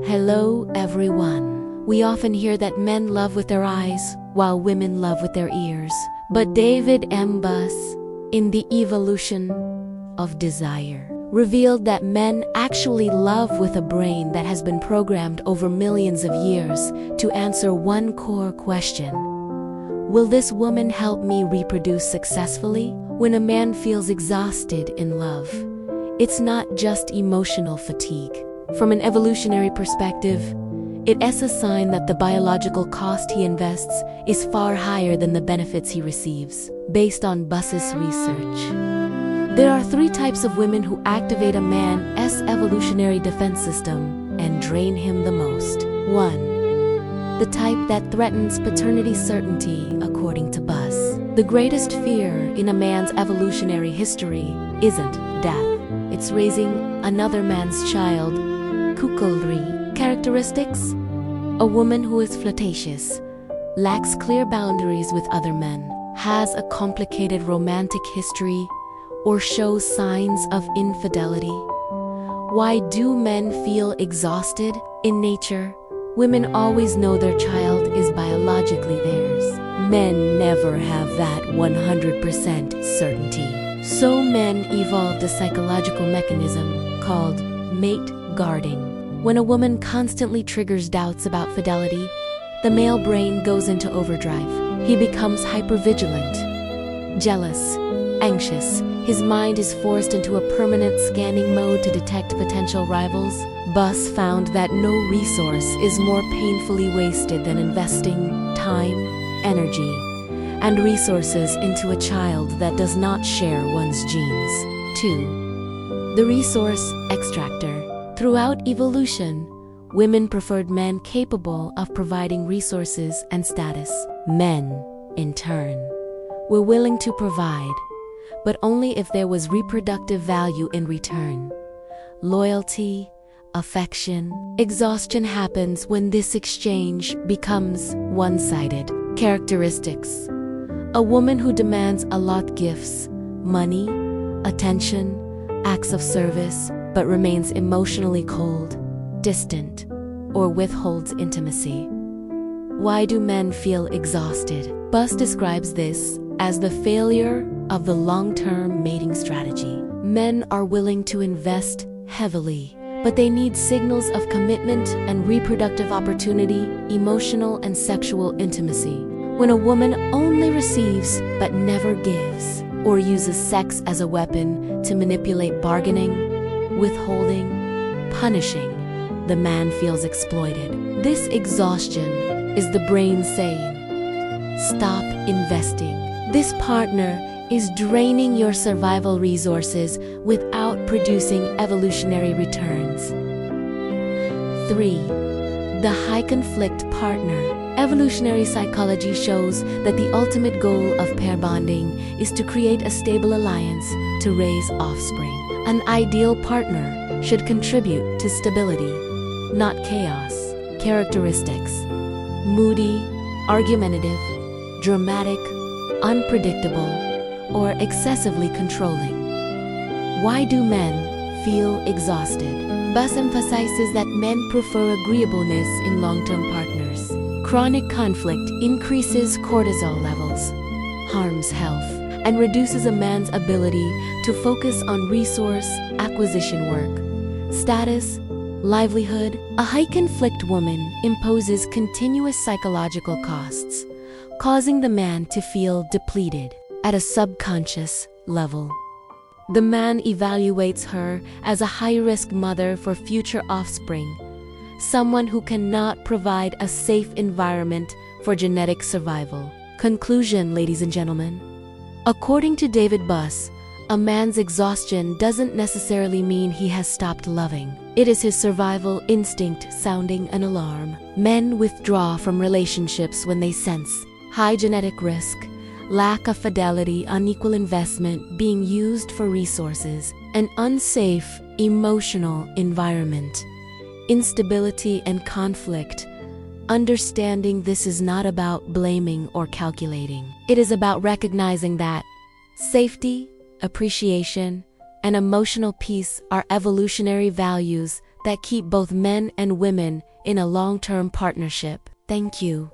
Hello, everyone. We often hear that men love with their eyes, while women love with their ears. But David M. Buss, in The Evolution of Desire, revealed that men actually love with a brain that has been programmed over millions of years to answer one core question: will this woman help me reproduce successfully? When a man feels exhausted in love, it's not just emotional fatigue. From an evolutionary perspective, it's a sign that the biological cost he invests is far higher than the benefits he receives, based on Buss's research. There are 3 types of women who activate a man's evolutionary defense system and drain him the most. 1. The type that threatens paternity certainty, according to Buss. The greatest fear in a man's evolutionary history isn't death. It's raising another man's child. Cuckoldry characteristics: a woman who is flirtatious, lacks clear boundaries with other men, has a complicated romantic history, or shows signs of infidelity. Why do men feel exhausted? In nature, women always know their child is biologically theirs. Men never have that 100% certainty. So men evolved a psychological mechanism called mate guarding. When a woman constantly triggers doubts about fidelity, the male brain goes into overdrive. He becomes hypervigilant, jealous, anxious. His mind is forced into a permanent scanning mode to detect potential rivals. Buss found that no resource is more painfully wasted than investing time, energy, and resources into a child that does not share one's genes. 2. The resource extractor. Throughout evolution, women preferred men capable of providing resources and status. Men, in turn, were willing to provide, but only if there was reproductive value in return. Loyalty, affection, exhaustion happens when this exchange becomes one-sided. Characteristics: a woman who demands a lot gifts, money, attention, acts of service, but remains emotionally cold, distant, or withholds intimacy. Why do men feel exhausted? Buss describes this as the failure of the long-term mating strategy. Men are willing to invest heavily, but they need signals of commitment and reproductive opportunity, emotional and sexual intimacy. When a woman only receives but never gives, or uses sex as a weapon to manipulate bargaining, withholding, punishing, the man feels exploited. This exhaustion is the brain saying, "Stop investing. This partner is draining your survival resources without producing evolutionary returns." 3. The high conflict partner. Evolutionary psychology shows that the ultimate goal of pair bonding is to create a stable alliance to raise offspring. An ideal partner should contribute to stability, not chaos. Characteristics: moody, argumentative, dramatic, unpredictable, or excessively controlling. Why do men feel exhausted? Buss emphasizes that men prefer agreeableness in long-term partners. Chronic conflict increases cortisol levels, harms health, and reduces a man's ability to focus on resource acquisition work, status, livelihood. A high-conflict woman imposes continuous psychological costs, causing the man to feel depleted at a subconscious level. The man evaluates her as a high-risk mother for future offspring, someone who cannot provide a safe environment for genetic survival. Conclusion, ladies and gentlemen. According to David Buss, a man's exhaustion doesn't necessarily mean he has stopped loving. It is his survival instinct sounding an alarm. Men withdraw from relationships when they sense high genetic risk, lack of fidelity, unequal investment being used for resources, an unsafe emotional environment, instability and conflict. Understanding this is not about blaming or calculating. It is about recognizing that safety, appreciation, and emotional peace are evolutionary values that keep both men and women in a long-term partnership. Thank you.